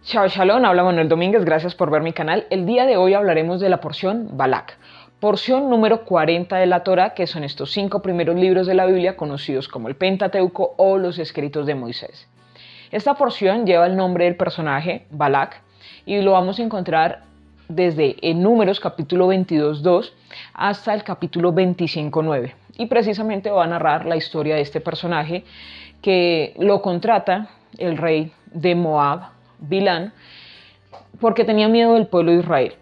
Chao, Shalom, habla Manuel Domínguez, gracias por ver mi canal. El día de hoy hablaremos de la porción Balak, porción número 40 de la Torá, que son estos 5 primeros libros de la Biblia conocidos como el Pentateuco o los escritos de Moisés. Esta porción lleva el nombre del personaje Balak y lo vamos a encontrar desde en Números capítulo 22:2 hasta el capítulo 25:9, y precisamente va a narrar la historia de este personaje que lo contrata el rey de Moab, Bilán, porque tenía miedo del pueblo de Israel.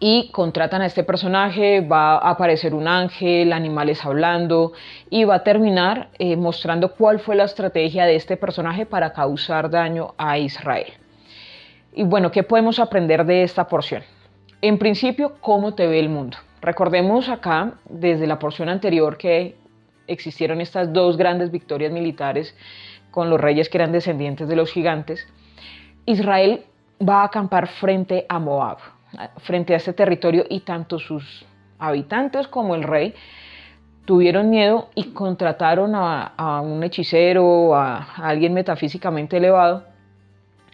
Y contratan a este personaje, va a aparecer un ángel, animales hablando, y va a terminar mostrando cuál fue la estrategia de este personaje para causar daño a Israel. Y bueno, ¿qué podemos aprender de esta porción? En principio, ¿cómo te ve el mundo? Recordemos acá, desde la porción anterior, que existieron estas dos grandes victorias militares con los reyes que eran descendientes de los gigantes. Israel va a acampar frente a Moab, frente a este territorio, y tanto sus habitantes como el rey tuvieron miedo y contrataron a un hechicero, a alguien metafísicamente elevado,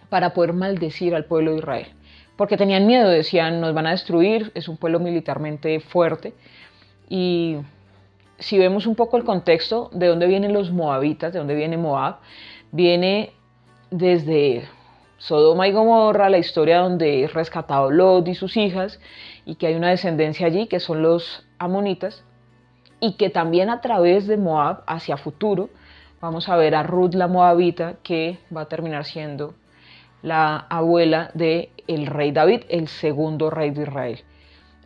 para poder maldecir al pueblo de Israel. Porque tenían miedo, decían, nos van a destruir, es un pueblo militarmente fuerte. Y si vemos un poco el contexto de dónde vienen los moabitas, de dónde viene Moab, viene desde Sodoma y Gomorra, la historia donde es rescatado Lot y sus hijas, y que hay una descendencia allí que son los amonitas, y que también a través de Moab hacia futuro vamos a ver a Ruth la moabita, que va a terminar siendo la abuela del rey David, el segundo rey de Israel.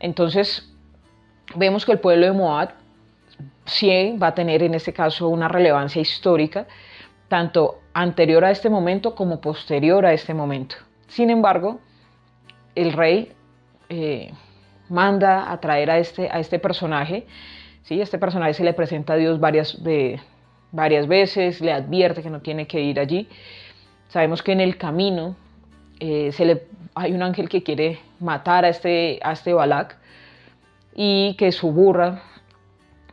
Entonces vemos que el pueblo de Moab sí va a tener en este caso una relevancia histórica, tanto anterior a este momento como posterior a este momento. Sin embargo, el rey manda a traer a este personaje, ¿sí? Este personaje se le presenta a Dios varias veces, le advierte que no tiene que ir allí. Sabemos que en el camino hay un ángel que quiere matar a este Balak, y que su burra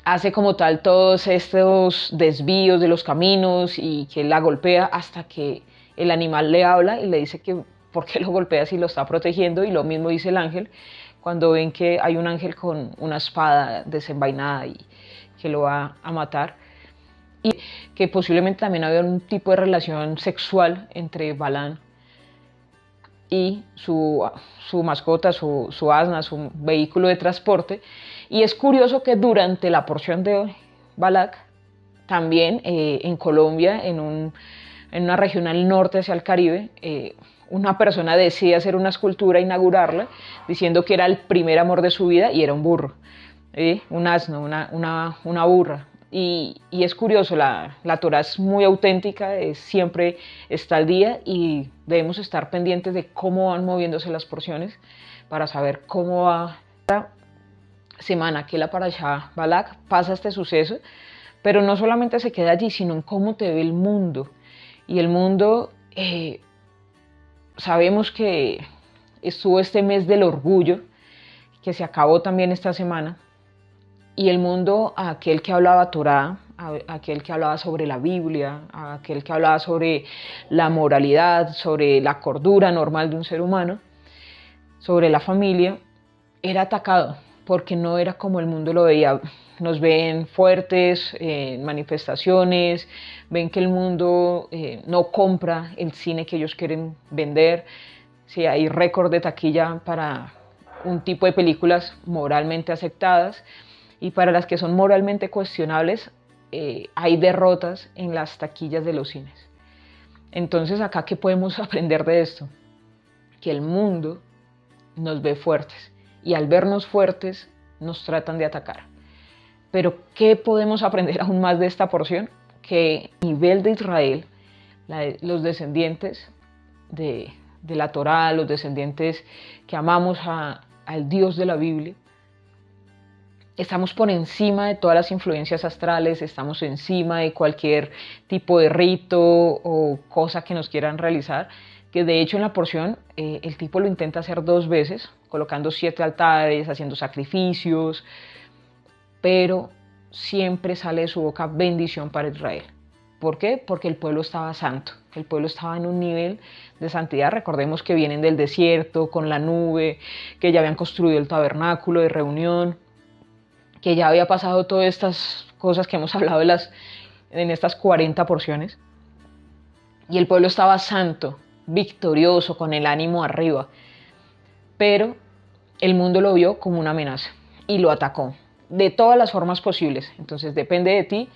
hace como tal todos estos desvíos de los caminos y que la golpea hasta que el animal le habla y le dice que por qué lo golpea si lo está protegiendo, y lo mismo dice el ángel cuando ven que hay un ángel con una espada desenvainada y que lo va a matar, y que posiblemente también había un tipo de relación sexual entre Balán y su mascota, su asna, su vehículo de transporte. Y es curioso que durante la porción de Balak, también en Colombia, en una región al norte hacia el Caribe, una persona decide hacer una escultura, inaugurarla, diciendo que era el primer amor de su vida, y era un burro, un asno, una burra. Y es curioso, la Torá es muy auténtica, siempre está al día, y debemos estar pendientes de cómo van moviéndose las porciones para saber cómo va esta semana que la Parashá Balak pasa este suceso. Pero no solamente se queda allí, sino en cómo te ve el mundo. Y el mundo, sabemos que estuvo este mes del orgullo, que se acabó también esta semana. Y el mundo, a aquel que hablaba Torá, a aquel que hablaba sobre la Biblia, a aquel que hablaba sobre la moralidad, sobre la cordura normal de un ser humano, sobre la familia, era atacado, porque no era como el mundo lo veía. Nos ven fuertes en manifestaciones, ven que el mundo no compra el cine que ellos quieren vender. Sí, hay récord de taquilla para un tipo de películas moralmente aceptadas, y para las que son moralmente cuestionables hay derrotas en las taquillas de los cines. Entonces, acá, ¿qué podemos aprender de esto? Que el mundo nos ve fuertes, y al vernos fuertes nos tratan de atacar. Pero ¿qué podemos aprender aún más de esta porción? Que a nivel de Israel, los descendientes de la Torá, los descendientes que amamos al Dios de la Biblia, estamos por encima de todas las influencias astrales, estamos encima de cualquier tipo de rito o cosa que nos quieran realizar, que de hecho en la porción el tipo lo intenta hacer 2 veces, colocando 7 altares, haciendo sacrificios, pero siempre sale de su boca bendición para Israel. ¿Por qué? Porque el pueblo estaba santo, el pueblo estaba en un nivel de santidad. Recordemos que vienen del desierto con la nube, que ya habían construido el tabernáculo de reunión, que ya había pasado todas estas cosas que hemos hablado en estas 40 porciones. Y el pueblo estaba santo, victorioso, con el ánimo arriba. Pero el mundo lo vio como una amenaza y lo atacó de todas las formas posibles. Entonces depende de ti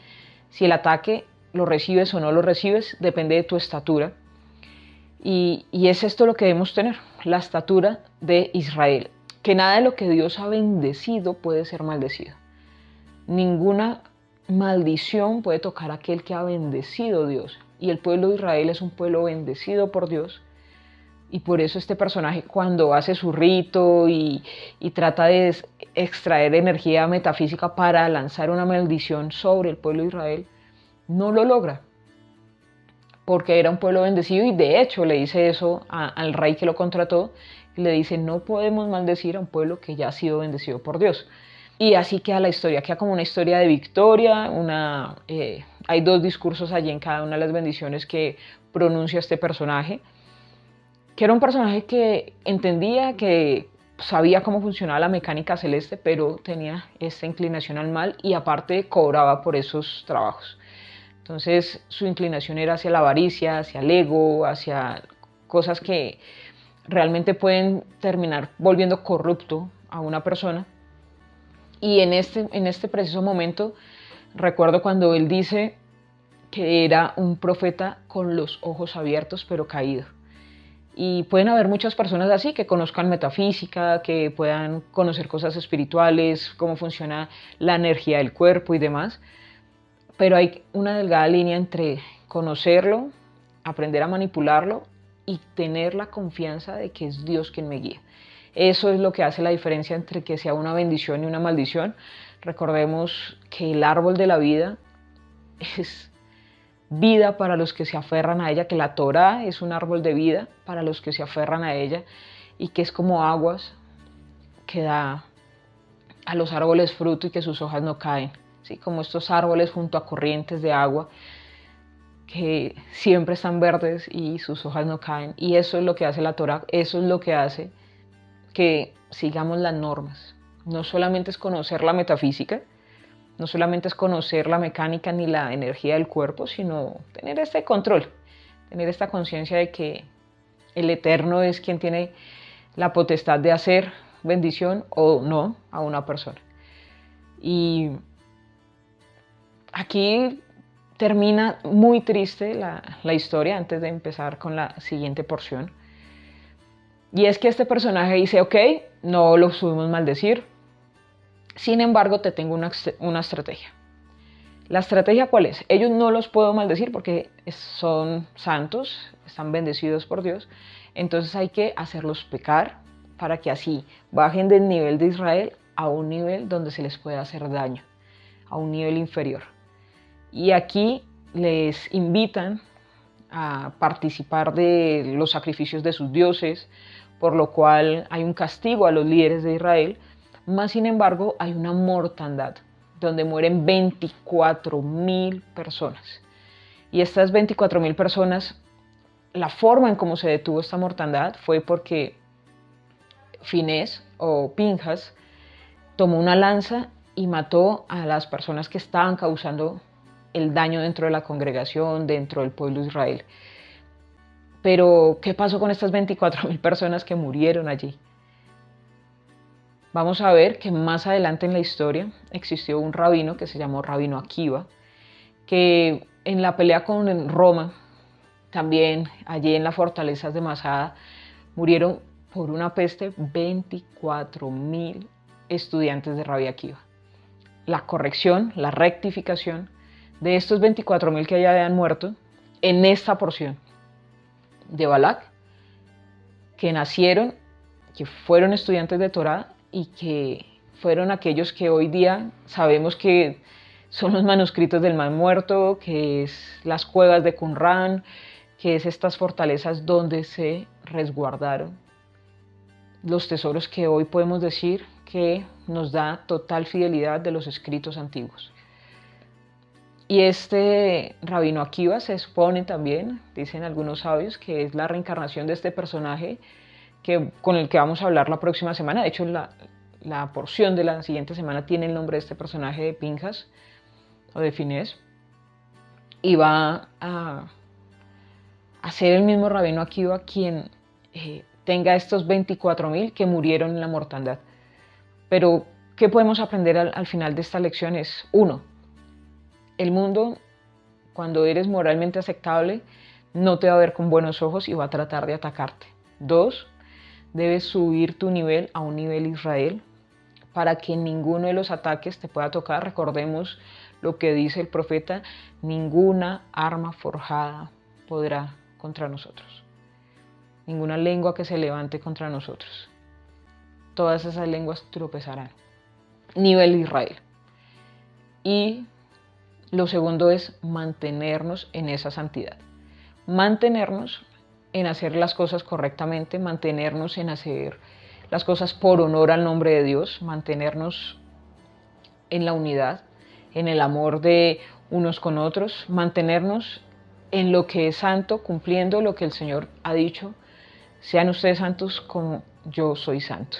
si el ataque lo recibes o no lo recibes, depende de tu estatura. Y es esto lo que debemos tener, la estatura de Israel. Que nada de lo que Dios ha bendecido puede ser maldecido. Ninguna maldición puede tocar a aquel que ha bendecido Dios. Y el pueblo de Israel es un pueblo bendecido por Dios. Y por eso este personaje, cuando hace su rito y trata de extraer energía metafísica para lanzar una maldición sobre el pueblo de Israel, no lo logra. Porque era un pueblo bendecido, y de hecho le dice eso al rey que lo contrató, y le dice: no podemos maldecir a un pueblo que ya ha sido bendecido por Dios. Y así queda la historia, queda como una historia de victoria. Hay dos discursos allí en cada una de las bendiciones que pronuncia este personaje, que era un personaje que entendía, que sabía cómo funcionaba la mecánica celeste, pero tenía esta inclinación al mal y aparte cobraba por esos trabajos. Entonces su inclinación era hacia la avaricia, hacia el ego, hacia cosas que realmente pueden terminar volviendo corrupto a una persona. Y en este preciso momento recuerdo cuando él dice que era un profeta con los ojos abiertos pero caído. Y pueden haber muchas personas así, que conozcan metafísica, que puedan conocer cosas espirituales, cómo funciona la energía del cuerpo y demás. Pero hay una delgada línea entre conocerlo, aprender a manipularlo y tener la confianza de que es Dios quien me guía. Eso es lo que hace la diferencia entre que sea una bendición y una maldición. Recordemos que el árbol de la vida es vida para los que se aferran a ella, que la Torá es un árbol de vida para los que se aferran a ella, y que es como aguas que da a los árboles fruto y que sus hojas no caen, ¿sí? Como estos árboles junto a corrientes de agua que siempre están verdes y sus hojas no caen. Y eso es lo que hace la Torá, eso es lo que hace que sigamos las normas. No solamente es conocer la metafísica, no solamente es conocer la mecánica ni la energía del cuerpo, sino tener este control, tener esta conciencia de que el Eterno es quien tiene la potestad de hacer bendición o no a una persona. Y aquí termina muy triste la historia antes de empezar con la siguiente porción. Y es que este personaje dice: ok, no lo subimos maldecir, sin embargo te tengo una estrategia. ¿La estrategia cuál es? Ellos no los puedo maldecir porque son santos, están bendecidos por Dios, entonces hay que hacerlos pecar para que así bajen del nivel de Israel a un nivel donde se les pueda hacer daño, a un nivel inferior. Y aquí les invitan a participar de los sacrificios de sus dioses, por lo cual hay un castigo a los líderes de Israel, más sin embargo hay una mortandad, donde mueren 24.000 personas. Y estas 24.000 personas, la forma en cómo se detuvo esta mortandad fue porque Finés o Pinjas tomó una lanza y mató a las personas que estaban causando el daño dentro de la congregación, dentro del pueblo de Israel. Pero, ¿qué pasó con estas 24.000 personas que murieron allí? Vamos a ver que más adelante en la historia existió un rabino que se llamó Rabino Akiva, que en la pelea con Roma, también allí en las fortalezas de Masada, murieron por una peste 24.000 estudiantes de Rabbi Akiva. La corrección, la rectificación de estos 24.000 que ya habían muerto en esta porción de Balak, que nacieron, que fueron estudiantes de Torá y que fueron aquellos que hoy día sabemos que son los manuscritos del Mar Muerto, que es las cuevas de Qumran, que es estas fortalezas donde se resguardaron los tesoros que hoy podemos decir que nos da total fidelidad de los escritos antiguos. Y este Rabino Akiva se supone también, dicen algunos sabios, que es la reencarnación de este personaje con el que vamos a hablar la próxima semana. De hecho, la porción de la siguiente semana tiene el nombre de este personaje de Pinjas o de Finés. Y va a ser el mismo Rabino Akiva quien tenga estos 24.000 que murieron en la mortandad. Pero, ¿qué podemos aprender al final de esta lección? Es, uno, el mundo, cuando eres moralmente aceptable, no te va a ver con buenos ojos y va a tratar de atacarte. Dos, debes subir tu nivel a un nivel Israel para que ninguno de los ataques te pueda tocar. Recordemos lo que dice el profeta: ninguna arma forjada podrá contra nosotros. Ninguna lengua que se levante contra nosotros. Todas esas lenguas tropezarán. Nivel Israel. Y lo segundo es mantenernos en esa santidad. Mantenernos en hacer las cosas correctamente, mantenernos en hacer las cosas por honor al nombre de Dios, mantenernos en la unidad, en el amor de unos con otros, mantenernos en lo que es santo, cumpliendo lo que el Señor ha dicho: sean ustedes santos como yo soy santo.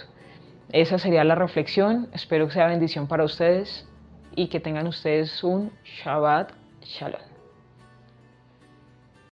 Esa sería la reflexión. Espero que sea bendición para ustedes y que tengan ustedes un Shabbat Shalom.